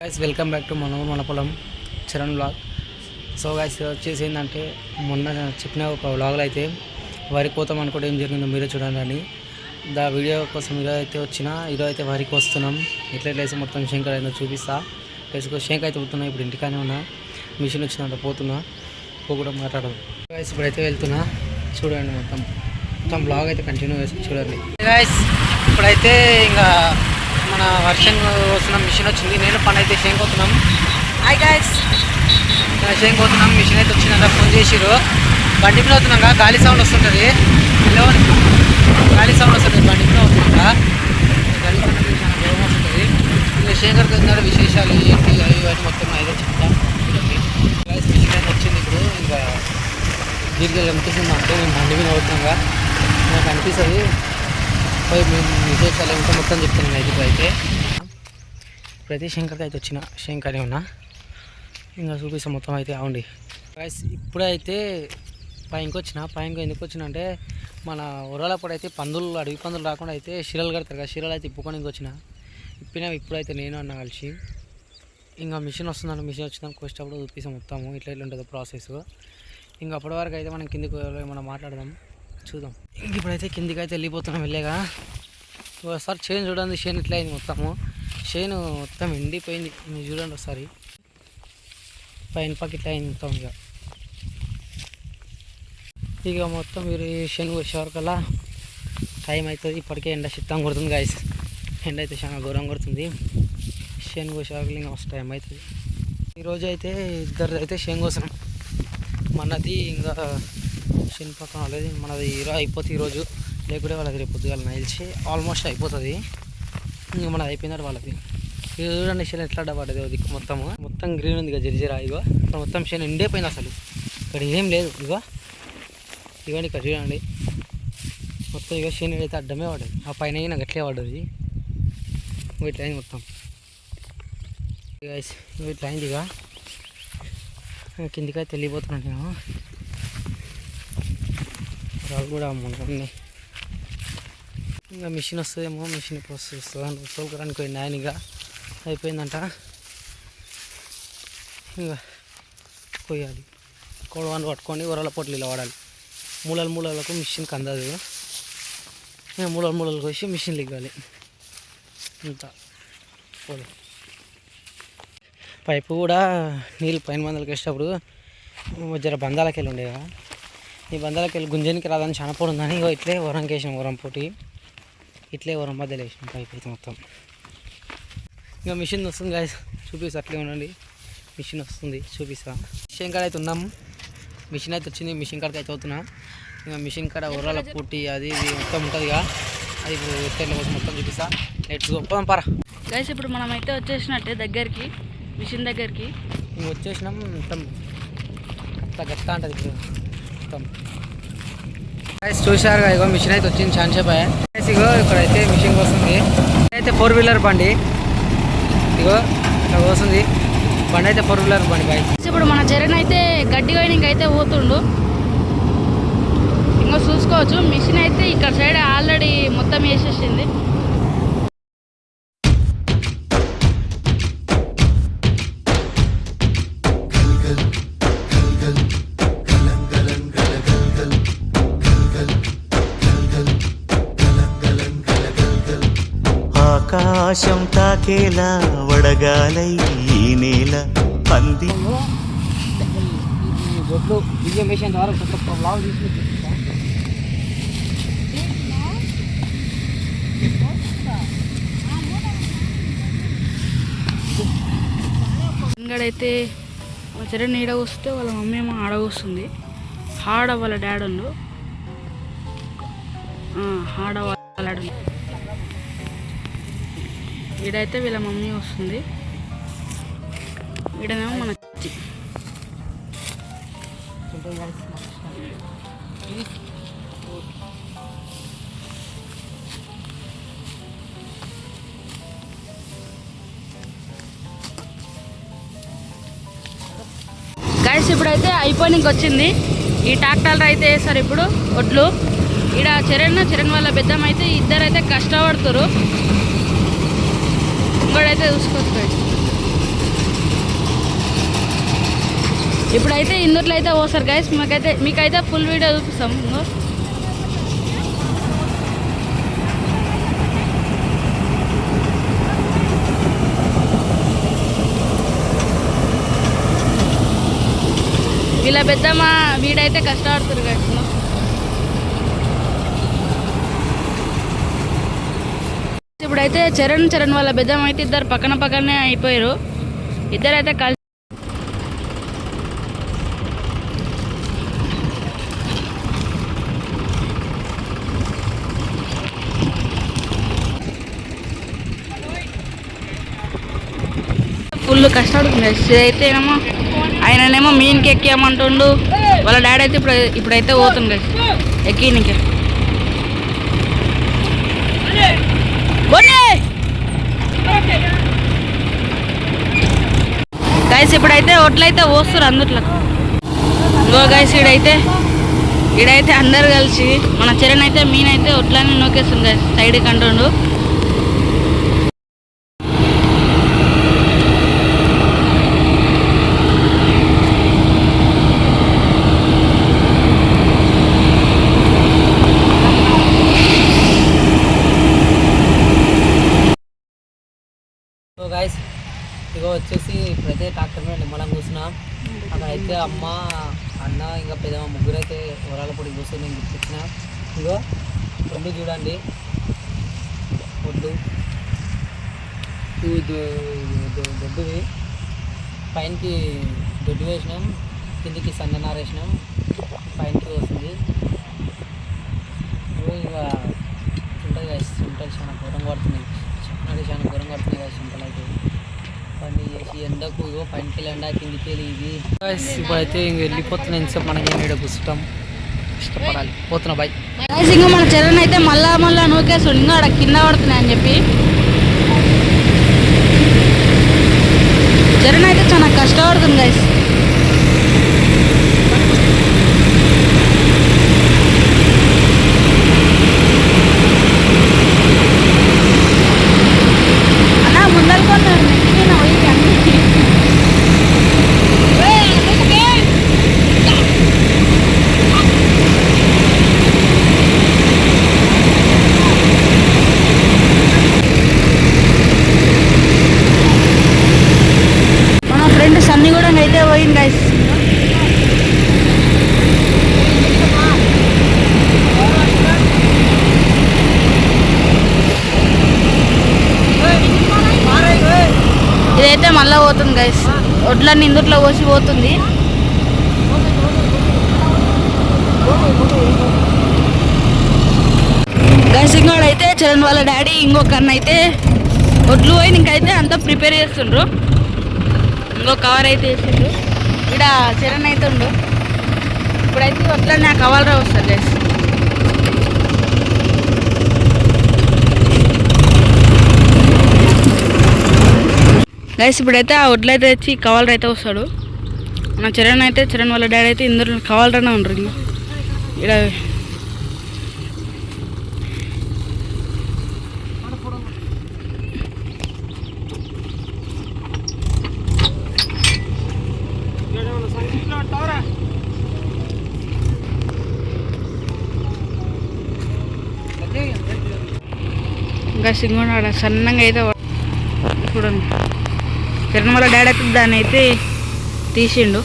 Guys welcome back to మన పొలం Charan vlog. So guys వచ్చేసి ఏంటంటే మొన్న చెప్పిన ఒక వ్లాగ్లో అయితే వరి కోతాం అనుకుంటే ఏం జరిగిందో మీరే చూడండి. వీడియో కోసం ఈరోజు అయితే ఈరోజు అయితే వరికి వస్తున్నాం. ఎట్లయితే మొత్తం శంకర్ అయితే చూపిస్తా. శంకర్ అయితే పోతున్నా, ఇప్పుడు ఇంటికానే ఉన్నా. మిషన్ వచ్చిందంట పోతున్నా, కూడా మాట్లాడదు. గైస్ ఇప్పుడైతే వెళ్తున్నా, చూడండి మొత్తం బ్లాగ్ అయితే కంటిన్యూ చేసి చూడండి. గైస్ ఇప్పుడైతే ఇంకా మన వర్షం వస్తున్నాం, మిషన్ వచ్చింది. నేను పని అయితే పోతున్నాం. హాయ్ గైస్, పోతున్నాం. మిషన్ అయితే వచ్చిందంట, ఫోన్ చేసిరు. బండి మీద అవుతున్నాక గాలి సౌండ్ వస్తుంటుంది, గాలి సౌండ్ వస్తుంది. బండి మీద అవుతున్నాక గాలి సౌండ్ చాలా దూరం వస్తుంది. ఇంకా శంకర్కి వచ్చినాడు, విశేషాలు ఏంటి అవి ఇవన్నీ మొత్తం అయితే చెప్తాం. గైస్ మిషన్ అయితే వచ్చింది. ఇప్పుడు ఇంకా దీనికి అనిపిస్తుంది అంటే మేము బండి మీద అవుతున్నాగా నాకు అనిపిస్తుంది. మేము విశేషాలు ఇంకా మొత్తం చెప్తున్నాను. అయితే ప్రతి శంకర్కి అయితే వచ్చిన శంకర్ ఉన్నా ఇంకా చూపిస్తాం మొత్తం అయితే. అవుండి గైస్ ఇప్పుడైతే పైకి ఎందుకు వచ్చిన అంటే మన ఊరలప్పుడు అయితే అడవి పందులు రాకుండా అయితే శిరలు కడతారు కదా, శిరలు అయితే ఇప్పుకొని ఇప్పుడైతే నేను అన్న కలిసి ఇంకా మిషన్ వస్తుందంటే మిషన్ వచ్చిందానికి వచ్చేటప్పుడు చూపిస్తాం మొత్తము ఇట్లా ఉంటుందో ప్రాసెస్. ఇంకా అప్పటి వరకు అయితే మనం కిందికి మనం మాట్లాడదాం, చూద్దాం. ఇంక ఇప్పుడైతే కిందికి అయితే వెళ్ళిపోతున్నాం. వెళ్ళేగా ఒకసారి చేను చూడండి, చేను ఇట్లా అయింది మొత్తము. చేను మొత్తం ఎండిపోయింది, మీరు చూడండి ఒకసారి. పైన పక్క ఇట్లా అయింది మొత్తం. ఇక మొత్తం మీరు చేను వచ్చేవరకల్లా టైం అవుతుంది. ఇప్పటికే ఎండ చిత్తం కొడుతుంది గాయస్, ఎండ అయితే చాలా ఘోరం కొడుతుంది. చేను కోసేవరకు ఇంకా మస్తు టైం అవుతుంది. ఈరోజు అయితే ఇద్దరు అయితే చేను కోసినాం. మనది ఇంకా చేను పక్కన వాళ్ళది, మనది అయిపోతుంది ఈరోజు. లేకుంటే వాళ్ళది రేపు పొద్దుగాల నైల్చి ఆల్మోస్ట్ అయిపోతుంది. ఇంకా మనది అయిపోయినారు వాళ్ళది. ఇది చూడండి చేను ఎట్లా పడ్డది దిక్కు మొత్తం గ్రీన్ ఉంది ఇక జరిజరా. ఇగో ఇక్కడ మొత్తం చేను ఎండిపోయింది, అసలు ఇక్కడ ఏం లేదు. ఇవన్నీ ఇక్కడ చూడండి మొత్తం. ఇక చేను అయితే అడ్డమే పడ్డది, ఆ పైన నాకు అట్లే పడ్డది. ఇట్లా అయింది మొత్తం. ఇట్లా అయింది. ఇక కిందికి అయితే వెళ్ళిపోతున్నాను నేను. రాళ్ళు కూడా అమ్ముంటుంది. ఇంకా మిషన్ వస్తుందేమో, మిషన్ ఇప్పుడు వస్తుంది తోలుకోవడానికి పోయింది ఆయన. ఇక అయిపోయిందంట, ఇంకా కొయ్యాలి. కొడవని పట్టుకొని ఉరల పొట్లు ఇలా వాడాలి. మూలలకు మిషన్కి అందదు. ఇంకా మూలలకు వచ్చి మిషన్లు ఇవ్వాలి. ఇంత పైపు కూడా నీళ్ళు పైన మందలకి వేసేటప్పుడు జర బంధాలకి వెళ్ళి ఉండే కదా, ఈ బంధాలకి వెళ్ళి గుంజనికి రాదని చాలా పొడి ఉందని ఇగో ఇట్లే వరంకి వేసినాం. వరం పోటీ ఇట్లే వరం మధ్యలో వేసినాం పైపు అయితే మొత్తం. ఇంకా మిషన్ వస్తుంది గాయస్, చూపిస్తా. అట్లే ఉండండి, మిషన్ వస్తుంది చూపిస్తా. మిషన్ కాడ అయితే ఉన్నాము, మిషన్ అయితే వచ్చింది. మిషన్ కాడకి అయితే అవుతున్నా. ఇంకా మిషన్ కాడ ఉర్రాల పుట్టి అది ఇది మొత్తం ఉంటుంది కదా, అది ఇప్పుడు ఎట్ల కోసం మొత్తం చూపిస్తా. లెట్స్ గో, పోదాం పారా గైస్. ఇప్పుడు మనం అయితే వచ్చేసినట్టే దగ్గరికి, మిషన్ దగ్గరికి మేము వచ్చేసినాం. మొత్తం గట్ట ఉంటుంది ఇప్పుడు మొత్తం. గైస్ చూసారుగా, ఇగో మిషన్ అయితే వచ్చింది చాలా సేపు. ఇగో ఇక్కడైతే మిషన్ వస్తుంది. అయితే 4 వీలర్ బండి, ఇగో ఇక్కడ వస్తుంది బండి. అయితే 4 వీలర్ బండి గైస్. ఇప్పుడు మన చరణ్ అయితే గడ్డి గైనింగ్ అయితే పోతుండు. ఇంకా చూసుకోవచ్చు మిషన్ అయితే ఇక్కడ సైడ్ ఆల్రెడీ మొత్తం వేసేసింది. ఆకాశం తాకేలా వడగాలై ఈ నేల పంది బొట్లు బియ్యం వేసిన ద్వారా కొత్త బ్లాగ్ తీసుకుంటా. ఇంకడైతే మా చరణ్ ఈడ వస్తే వాళ్ళ మమ్మీ ఏమో ఆడ వస్తుంది. ఆడ వాళ్ళ డాడీ ఉండు, ఆడ వాళ్ళ డాడీ. ఈడైతే వీళ్ళ మమ్మీ వస్తుంది, ఈడనేమో మన చిచ్చి. గైస్ ఇప్పుడైతే అయిపోయినకి వచ్చింది. ఈ ట్రాక్టర్ అయితే వేస్తారు ఇప్పుడు ఒడ్లు. ఈడ చరణ్ వాళ్ళ పెద్దమ్మ అయితే ఇద్దరైతే కష్టపడుతురు. ఇంకోడైతే చూసుకోవచ్చు. ఇప్పుడైతే ఇందుట్లో అయితే పోస్తారు గైస్. మీకైతే ఫుల్ వీడియో చూపిస్తాం. వీళ్ళ పెద్దమ్మ వీడైతే కష్టపడుతుంది గైస్. ఇప్పుడైతే చరణ్ వాళ్ళ పెద్దమ్మ అయితే ఇద్దరు పక్కనే అయిపోయారు. ఇద్దరైతే కలిసి ఫుల్ కష్టపడుతుంది. ఇదైతేనేమో ఆయననేమో మీన్కి ఎక్కేయమంటుండు. వాళ్ళ డాడీ అయితే ఇప్పుడైతే పోతుంది ఎక్కినికి. గైస్ ఇప్పుడైతే ఒట్లయితే పోస్తారు అందుట్లో. ఇంకో గైస్ ఈడైతే అందరు కలిసి మన చరణ్ అయితే మీనైతే ఒట్లని నూకేస్తుంది గైస్. సైడ్కి అంటుండు. సో గైస్ ఇగో వచ్చేసి ఇప్పుడైతే ట్రాక్టర్ మీద నిమ్మలం కూర్చున్నాం. అక్కడ అయితే అమ్మ అన్న ఇంకా పెద్దమ్మ ముగ్గురు అయితే వరాల పొడి కూర్చొని నేను గుర్తించిన. ఇగో ఒడ్లు చూడండి, ఒడ్లు దొడ్డుది. పైనకి దొడ్డు వేసినాం, కిందికి సన్ననార వేసినాం, పైనకి వస్తుంది. ఇంకా ఉంటుంది గైస్, చుంటలు చాలా ఘోరం పడుతున్నాయి. చాలా ఘోరం పడుతున్నాయి గైస్ చుంటలు అయితే. పని చేసి ఎండకు ఇగో పైనకి ఎండ కిందికి వెళ్ళి ఇది ఇప్పుడైతే ఇంక వెళ్ళిపోతున్నాయి. ఇంతసేపు మనకి ఇక్కడ కూర్చుంటాం, ఇష్టపడాలి. పోతున్నా బాయ్. ఇంకా మన చరణ్ అయితే మళ్ళా నూకేస్తాడు. ఇంకా అక్కడ కింద పడుతున్నాయి అని చెప్పి చరణ్ అయితే చాలా కష్టపడుతుంది గైస్. అన్నా ముందరుకున్నారు నెక్కిన పోయి అన్నిటికీ. మన ఫ్రెండ్ సన్నీ కూడా అయితే పోయింది గైస్. ఇదైతే మళ్ళీ పోతుంది గైస్. ఒడ్లన్నీ ఇందుట్లో పోతుంది. గైస్ ఇంకోడైతే చరణ్ వాళ్ళ డాడీ ఇంకొక అన్న అయితే ఒడ్లు పోయి ఇంకైతే అంతా ప్రిపేర్ చేస్తుండ్రు. ఇంకో కవర్ అయితే వేసిండ్రు. ఇక్కడ చరణ్ అయితే ఉండు. ఇప్పుడైతే ఒడ్లన్నీ ఆ కవర్లో వస్తారు గైస్. గైస్ ఇప్పుడైతే ఆ ఒడ్లు అయితే వచ్చి కవలర్ అయితే వస్తాడు. నా చరణ్ వాళ్ళ డాడీ అయితే ఇందరు కవలరనే ఉండరు. ఇంకా ఇక్కడ ఇంకా సింగోడ సన్నంగా అయితే చూడండి. చరణ్ వాళ్ళ డాడీ అయితే దాన్ని అయితే తీసిండు.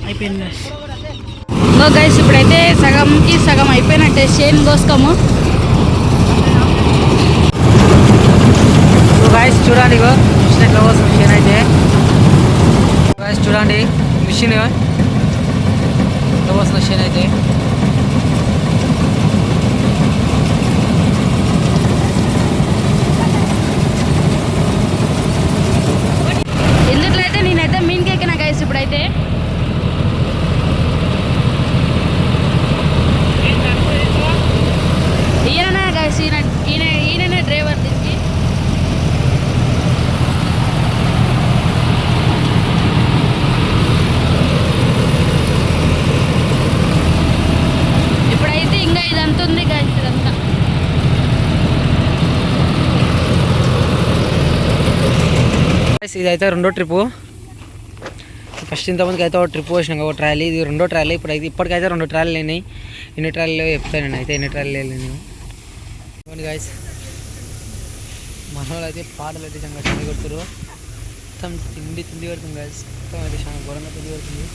అయిపోయింది గైస్. ఇంకో గైస్ ఇప్పుడైతే సగంకి సగం అయిపోయినట్టే. చేను కోసుకోము గైస్ చూడండి. ఇగో మిషన్ ఎట్లా కోసం మిషన్ అయితే గైస్ చూడండి. మిషన్ ఎట్లా కోసం మిషన్ అయితే ఇందులో అయితే నేనైతే మీన్కి ఎక్కిన గైస్. ఇప్పుడైతే ఈయననే గైస్, ఈయననే డ్రైవర్ దీనికి. ఇదైతే రెండో ట్రిప్పు. ఫస్ట్ ఇంతమందికి అయితే ఒక ట్రిప్ వచ్చినాక ఒక ట్రాలీ, ఇది రెండో ట్రాలీ. ఇప్పటికైతే 2 ట్రాలీలు అయినాయి. ఎన్ని ట్రాలీలు చెప్తాను నేను అయితే, ఎన్ని ట్రాలీలు వెళ్ళినాయి చూడండి గాయస్. మన వాళ్ళు అయితే పాటలు అయితే చాలా తిండి కొడుతురు, మొత్తం తిండి కొడుతుంది గాయస్. మొత్తం అయితే చాలా ఘోరంగా తిండి కొడుతుంది.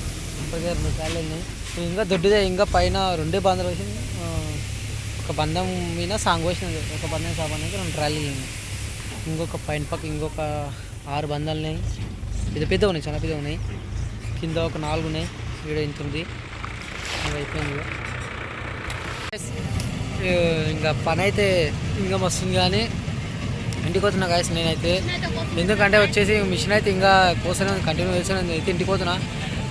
ఇప్పటికే 2 ట్రాలీలు వెళ్ళినాయి. ఇంకా దొడ్డుదే, ఇంకా పైన 2 బంధాలు వచ్చి ఒక బంధం మీద సాంగ్ వచ్చినది, ఒక బంధం సామాన్యానికి 2 ట్రాలీలు ఉన్నాయి. ఇంకొక పైన పక్క ఇంకొక 6 బంధాలు ఉన్నాయి. పెద్ద ఉన్నాయి, చాలా పెద్ద ఉన్నాయి. కింద ఒక 4 ఉన్నాయి. వీడియో ఇంత ఉంది, ఇంకా అయిపోయింది. ఇంకా పని అయితే ఇంకా వస్తుంది కానీ ఇంటికి పోతున్నా గాయస్ నేనైతే. ఎందుకంటే వచ్చేసి మిషన్ అయితే ఇంకా కోసమే కంటిన్యూ చేస్తాను అయితే ఇంటికి పోతున్నా.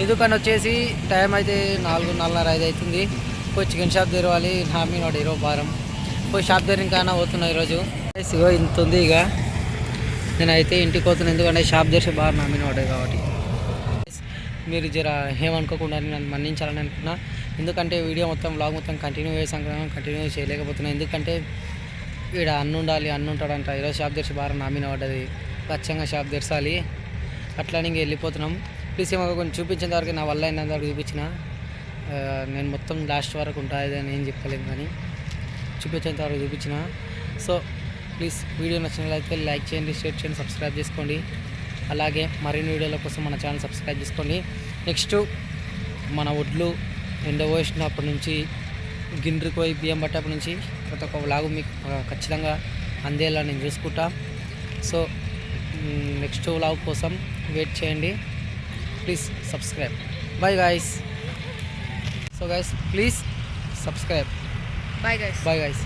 ఎందుకంటే వచ్చేసి టైం అయితే 4:30 5 అవుతుంది. పోయి చికెన్ షాప్ తెరవాలి, నా మీద 20 భారం. పోయి షాప్ దగ్గర ఇంకా పోతున్నా ఈరోజు. ఇగో ఇంత ఉంది. ఇక నేనైతే ఇంటికి పోతున్నాను, ఎందుకంటే షాప్ తెరిచే బాగా నా మీద పడ్డాయి కాబట్టి. మీరు జర ఏమనుకోకుండా నన్ను మన్నించాలని అనుకున్నా. ఎందుకంటే వీడియో మొత్తం వ్లాగ్ మొత్తం కంటిన్యూ చేయలేకపోతున్నా. ఎందుకంటే ఇక్కడ ఉండాలి, ఉంటాడంట. ఈరోజు షాప్ తెరిచి బాగా నా మీద పడ్డది, ఖచ్చితంగా షాప్ తెరచాలి. అట్లానే ఇంక వెళ్ళిపోతున్నాం. ప్లీజ్ ఏమో కొంచెం చూపించేంత వరకు నా వల్ల అయినంత వరకు చూపించిన. నేను మొత్తం లాస్ట్ వరకు ఉంటుంది అని ఏం చెప్పలేము, కానీ చూపించేంత వరకు చూపించిన. సో ప్లీజ్ వీడియో నచ్చినట్లయితే లైక్ చేయండి, షేర్ చేయండి, సబ్స్క్రైబ్ చేసుకోండి. అలాగే మరిన్ని వీడియోల కోసం మన ఛానల్ సబ్స్క్రైబ్ చేసుకోండి. నెక్స్ట్ మన ఒడ్లు ఎండబోసినప్పటి నుంచి గిండ్రికి పోయి బియ్యం పట్టేప్పటి నుంచి ప్రతి ఒక్క వ్లాగు మీకు ఖచ్చితంగా అందేలా నేను చూసుకుంటా. సో నెక్స్ట్ వ్లాగ్ కోసం వెయిట్ చేయండి. Please subscribe. Bye guys. So guys please subscribe. Bye guys.